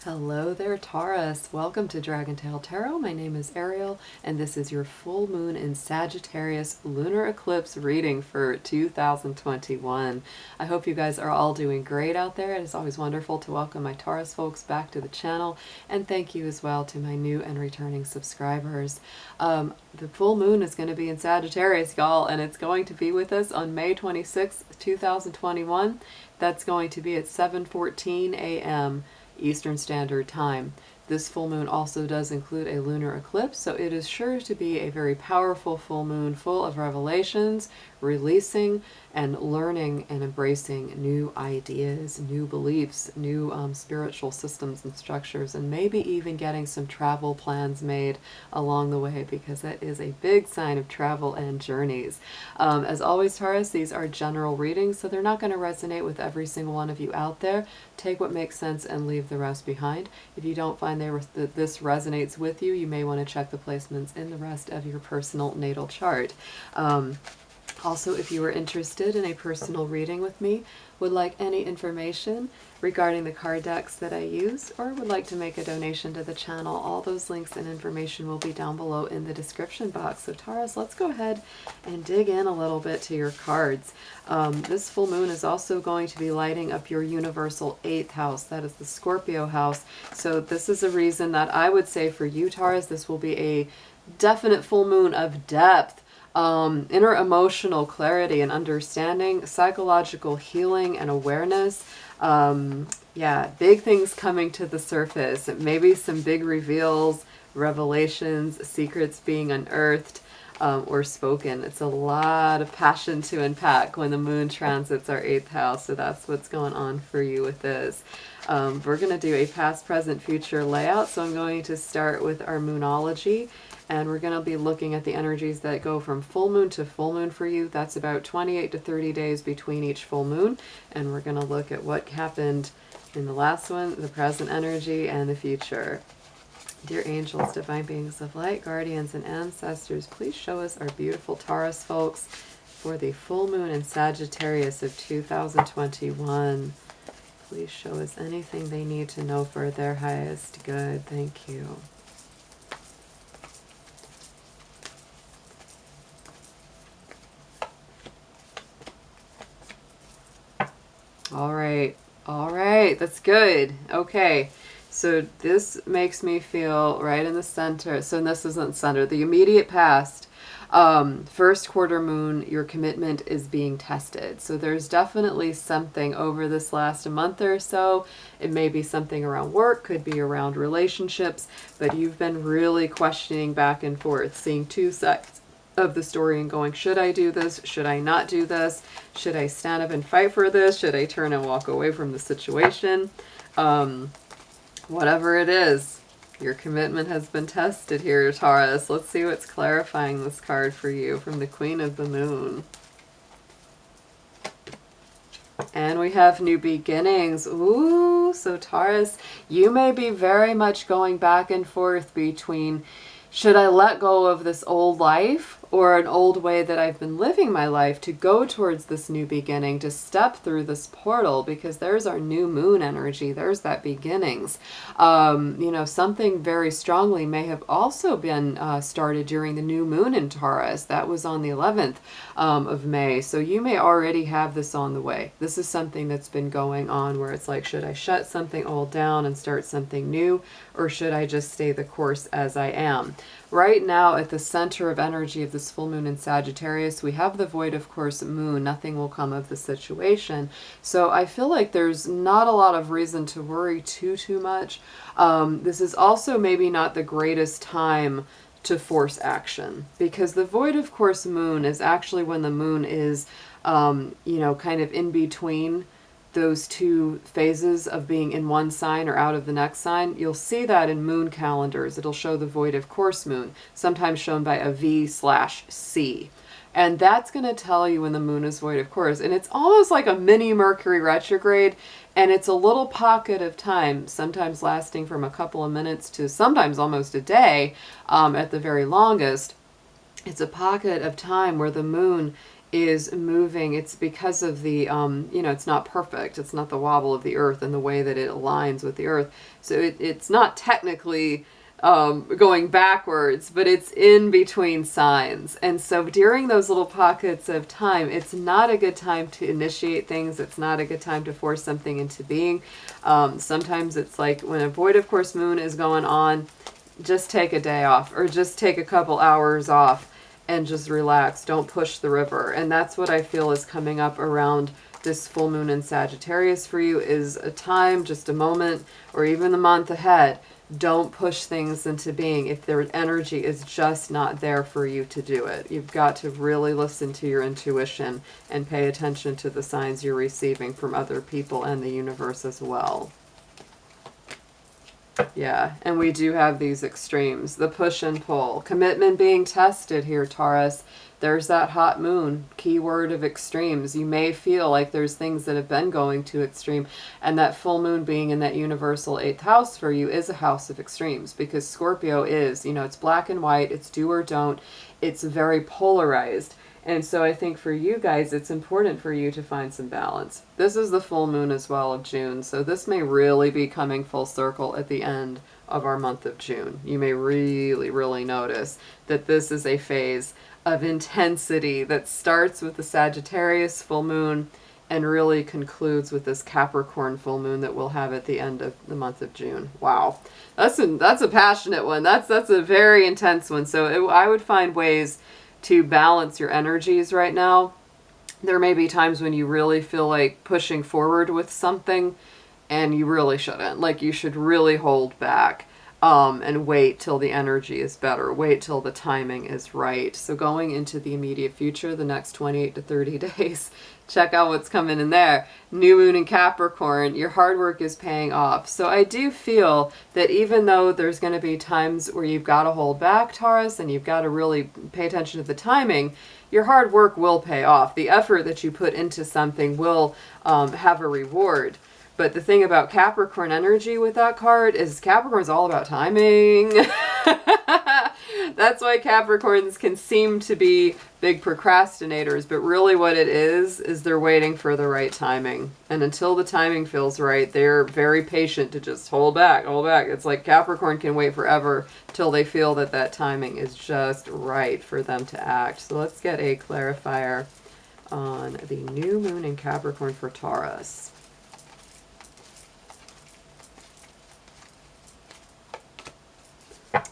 Hello there, Taurus. Welcome to Dragon Tail Tarot. My name is Ariel, and this is your full moon in Sagittarius lunar eclipse reading for 2021. I hope you guys are all doing great out there. It is always wonderful to welcome my Taurus folks back to the channel, and thank you as well to my new and returning subscribers. The full moon is going to be in Sagittarius, y'all, and it's going to be with us on May 26th, 2021. That's going to be at 7:14 a.m. Eastern Standard Time. This full moon also does include a lunar eclipse, so it is sure to be a very powerful full moon full of revelations, releasing and learning and embracing new ideas, new beliefs, new spiritual systems and structures, and maybe even getting some travel plans made along the way, because that is a big sign of travel and journeys. As always, Taurus, these are general readings, so they're not going to resonate with every single one of you out there. Take what makes sense and leave the rest behind. If you don't find that this resonates with you, you may want to check the placements in the rest of your personal natal chart. Also, if you are interested in a personal reading with me, would like any information regarding the card decks that I use, or would like to make a donation to the channel, all those links and information will be down below in the description box. So Taurus, let's go ahead and dig in a little bit to your cards. This full moon is also going to be lighting up your universal 8th house. That is the Scorpio house. So this is a reason that I would say for you, Taurus, this will be a definite full moon of depth. Inner emotional clarity and understanding, psychological healing and awareness. Yeah, big things coming to the surface. Maybe some big reveals, revelations, secrets being unearthed or spoken. It's a lot of passion to unpack when the moon transits our 8th house. So that's what's going on for you with this. We're going to do a past, present, future layout. So I'm going to start with our Moonology. And we're going to be looking at the energies that go from full moon to full moon for you. That's about 28 to 30 days between each full moon. And we're going to look at what happened in the last one, the present energy, and the future. Dear angels, divine beings of light, guardians, and ancestors, please show us our beautiful Taurus folks for the full moon in Sagittarius of 2021. Please show us anything they need to know for their highest good. Thank you. All right, that's good. Okay, so this makes me feel right in the center. So this isn't center, the immediate past. First quarter moon, your commitment is being tested. So there's definitely something over this last month or so. It may be something around work, could be around relationships, but you've been really questioning back and forth, seeing two sides of the story and going, should I do this? Should I not do this? Should I stand up and fight for this? Should I turn and walk away from the situation? Whatever it is, your commitment has been tested here, Taurus. Let's see what's clarifying this card for you from the Queen of the Moon. And we have new beginnings. Ooh, so Taurus, you may be very much going back and forth between, should I let go of this old life or an old way that I've been living my life to go towards this new beginning, to step through this portal? Because there's our new moon energy. There's that beginnings. You know, something very strongly may have also been started during the new moon in Taurus. That was on the 11th of May. So you may already have this on the way. This is something that's been going on where it's like, should I shut something old down and start something new? Or should I just stay the course as I am? Right now, at the center of energy of this full moon in Sagittarius, we have the void, of course, moon. Nothing will come of the situation. So I feel like there's not a lot of reason to worry too much. This is also maybe not the greatest time to force action, because the void, of course, moon is actually when the moon is, you know, kind of in between those two phases of being in one sign or out of the next sign. You'll see that in moon calendars. It'll show the void of course moon, sometimes shown by a V/C. And that's going to tell you when the moon is void of course. And it's almost like a mini Mercury retrograde. And it's a little pocket of time, sometimes lasting from a couple of minutes to sometimes almost a day at the very longest. It's a pocket of time where the moon is moving. It's because of the, you know, it's not perfect. It's not the wobble of the earth and the way that it aligns with the earth. So it's not technically going backwards, but it's in between signs. And so during those little pockets of time, it's not a good time to initiate things. It's not a good time to force something into being. Sometimes it's like when a void of course moon is going on, just take a day off or just take a couple hours off and just relax. Don't push the river. And that's what I feel is coming up around this full moon in Sagittarius for you, is a time, just a moment, or even the month ahead. Don't push things into being if their energy is just not there for you to do it. You've got to really listen to your intuition and pay attention to the signs you're receiving from other people and the universe as well. Yeah, and we do have these extremes, the push and pull. Commitment being tested here, Taurus. There's that hot moon, keyword of extremes. You may feel like there's things that have been going to extreme, and that full moon being in that universal 8th house for you is a house of extremes, because Scorpio is, you know, it's black and white, it's do or don't, it's very polarized. And so I think for you guys, it's important for you to find some balance. This is the full moon as well of June, so this may really be coming full circle at the end of our month of June. You may really, really notice that this is a phase of intensity that starts with the Sagittarius full moon and really concludes with this Capricorn full moon that we'll have at the end of the month of June. Wow, that's a passionate one. That's a very intense one. So I would find ways to balance your energies right now. There may be times when you really feel like pushing forward with something and you really shouldn't. Like you should really hold back and wait till the energy is better. Wait till the timing is right. So going into the immediate future, the next 28 to 30 days, check out what's coming in there. New moon in Capricorn, your hard work is paying off. So I do feel that even though there's going to be times where you've got to hold back, Taurus, and you've got to really pay attention to the timing, your hard work will pay off. The effort that you put into something will have a reward. But the thing about Capricorn energy with that card is Capricorn's all about timing. That's why Capricorns can seem to be big procrastinators, but really what it is they're waiting for the right timing. And until the timing feels right, they're very patient to just hold back, hold back. It's like Capricorn can wait forever till they feel that that timing is just right for them to act. So let's get a clarifier on the new moon in Capricorn for Taurus.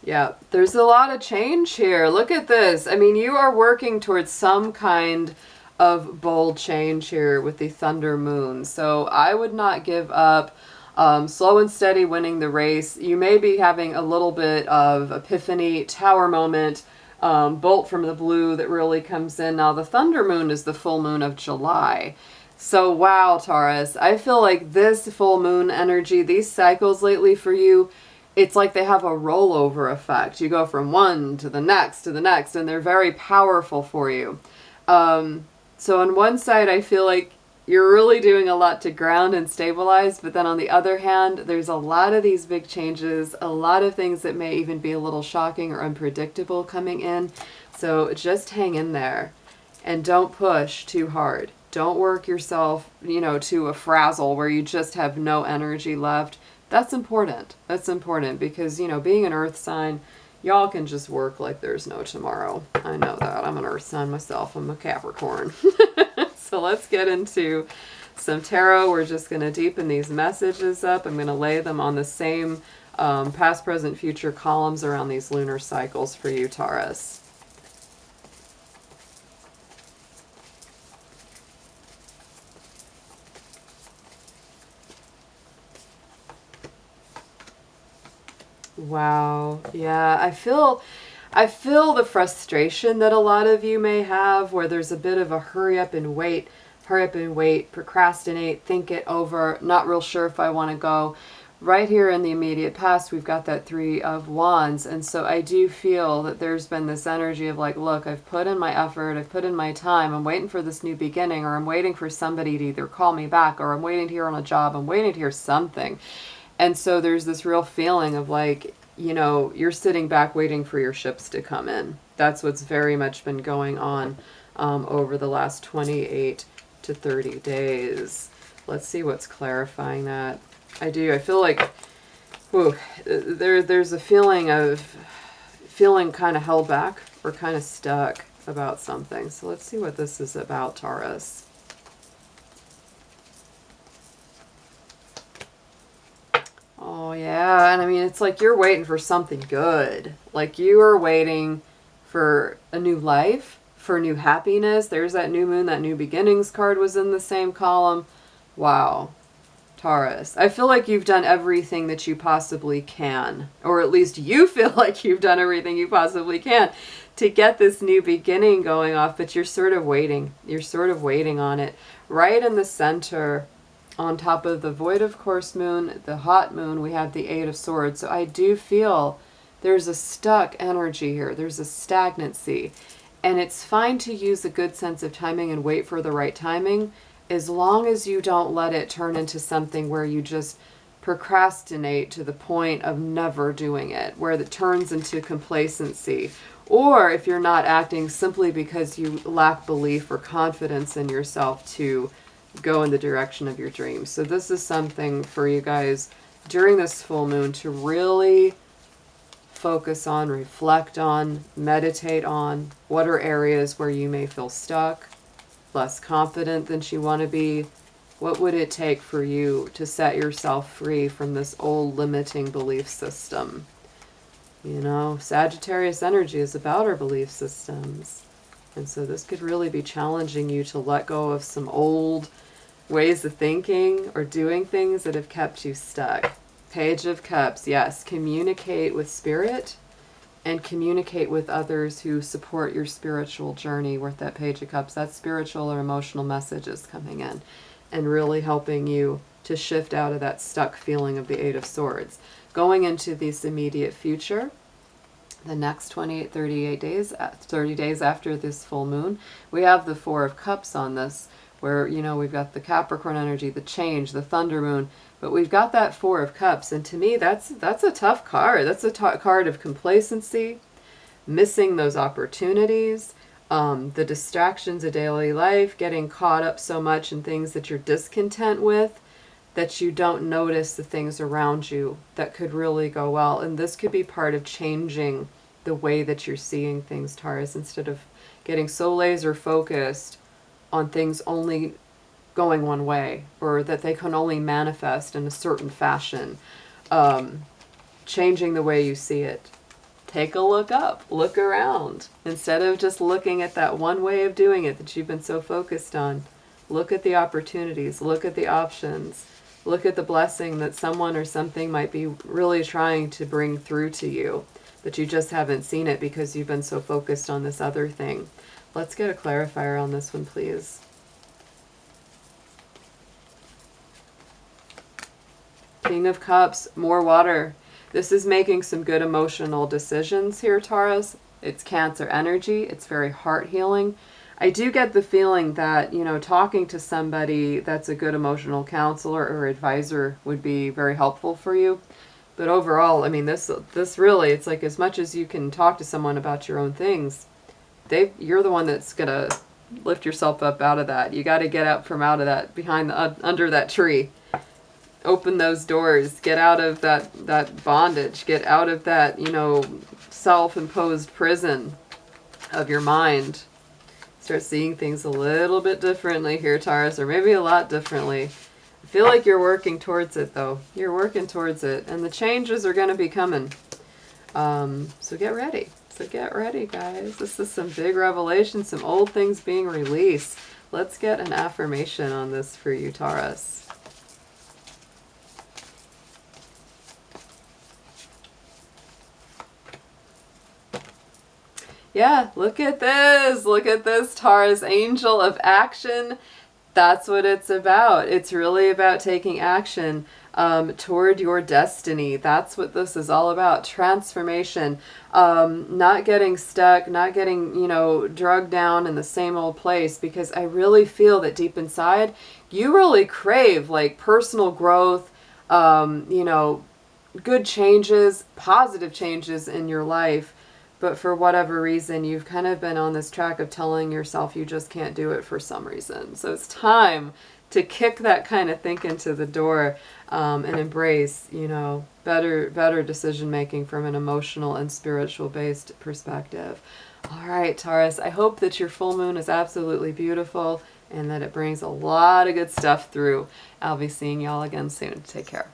Yeah, there's a lot of change here. Look at this. I mean, you are working towards some kind of bold change here with the Thunder Moon. So I would not give up. Slow and steady winning the race. You may be having a little bit of epiphany, tower moment, bolt from the blue that really comes in. Now, the Thunder Moon is the full moon of July. So, wow, Taurus, I feel like this full moon energy, these cycles lately for you, it's like they have a rollover effect. You go from one to the next, and they're very powerful for you. So on one side, I feel like you're really doing a lot to ground and stabilize, but then on the other hand, there's a lot of these big changes, a lot of things that may even be a little shocking or unpredictable coming in. So just hang in there and don't push too hard. Don't work yourself, you know, to a frazzle where you just have no energy left. That's important. That's important because, you know, being an earth sign, y'all can just work like there's no tomorrow. I know that. I'm an earth sign myself. I'm a Capricorn. So let's get into some tarot. We're just going to deepen these messages up. I'm going to lay them on the same past, present, future columns around these lunar cycles for you, Taurus. Wow. Yeah, I feel the frustration that a lot of you may have where there's a bit of a hurry up and wait, procrastinate, think it over, not real sure if I want to go. Right here in the immediate past, we've got that 3 of Wands. And so I do feel that there's been this energy of like, look, I've put in my effort, I've put in my time, I'm waiting for this new beginning, or I'm waiting for somebody to either call me back, or I'm waiting to hear on a job, I'm waiting to hear something. And so there's this real feeling of like, you know, you're sitting back waiting for your ships to come in. That's what's very much been going on over the last 28 to 30 days. Let's see what's clarifying that. I feel like, whew, there's a feeling of feeling kind of held back or kind of stuck about something. So let's see what this is about, Taurus. Oh, yeah. And I mean, it's like you're waiting for something good. Like you are waiting for a new life, for new happiness. There's that new moon, that new beginnings card was in the same column. Wow. Taurus, I feel like you've done everything that you possibly can, or at least you feel like you've done everything you possibly can to get this new beginning going off, but you're sort of waiting. You're sort of waiting on it. Right in the center, on top of the void of course moon, the hot moon, we have the Eight of Swords. So I do feel there's a stuck energy here. There's a stagnancy. And it's fine to use a good sense of timing and wait for the right timing, as long as you don't let it turn into something where you just procrastinate to the point of never doing it, where it turns into complacency. Or if you're not acting simply because you lack belief or confidence in yourself to go in the direction of your dreams. So this is something for you guys during this full moon to really focus on, reflect on, meditate on. What are areas where you may feel stuck, less confident than you want to be? What would it take for you to set yourself free from this old limiting belief system? You know, Sagittarius energy is about our belief systems. And so this could really be challenging you to let go of some old ways of thinking or doing things that have kept you stuck. Page of Cups, yes, communicate with spirit and communicate with others who support your spiritual journey with that Page of Cups. That spiritual or emotional message is coming in and really helping you to shift out of that stuck feeling of the Eight of Swords. Going into this immediate future, the next 28, 38 days, 30 days after this full moon, we have the Four of Cups on this, where, you know, we've got the Capricorn energy, the change, the thunder moon, but we've got that Four of Cups. And to me, that's a tough card. That's a card of complacency, missing those opportunities, the distractions of daily life, getting caught up so much in things that you're discontent with, that you don't notice the things around you that could really go well. And this could be part of changing the way that you're seeing things, Taurus, instead of getting so laser focused on things only going one way, or that they can only manifest in a certain fashion. Changing the way you see it. Take a look up, look around. Instead of just looking at that one way of doing it that you've been so focused on, look at the opportunities, look at the options, look at the blessing that someone or something might be really trying to bring through to you, but you just haven't seen it because you've been so focused on this other thing. Let's get a clarifier on this one, please. King of Cups, more water. This is making some good emotional decisions here, Taurus. It's Cancer energy. It's very heart healing. I do get the feeling that, you know, talking to somebody that's a good emotional counselor or advisor would be very helpful for you. But overall, I mean, this really, it's like as much as you can talk to someone about your own things, you're the one that's going to lift yourself up out of that. You got to get out from out of that, behind under that tree. Open those doors, get out of that bondage, get out of that, you know, self-imposed prison of your mind. Start seeing things a little bit differently here, Taurus, or maybe a lot differently. I feel like you're working towards it, though. You're working towards it, and the changes are going to be coming. So get ready. So get ready, guys. This is some big revelation, some old things being released. Let's get an affirmation on this for you, Taurus. Yeah, look at this. Look at this, Taurus. Angel of action. That's what it's about. It's really about taking action toward your destiny. That's what this is all about. Transformation. Not getting stuck, not getting, you know, drugged down in the same old place, because I really feel that deep inside, you really crave like personal growth, you know, good changes, positive changes in your life. but for whatever reason, you've kind of been on this track of telling yourself you just can't do it for some reason. So it's time to kick that kind of thinking to the door, and embrace, you know, better decision making from an emotional and spiritual based perspective. All right, Taurus, I hope that your full moon is absolutely beautiful and that it brings a lot of good stuff through. I'll be seeing y'all again soon. Take care.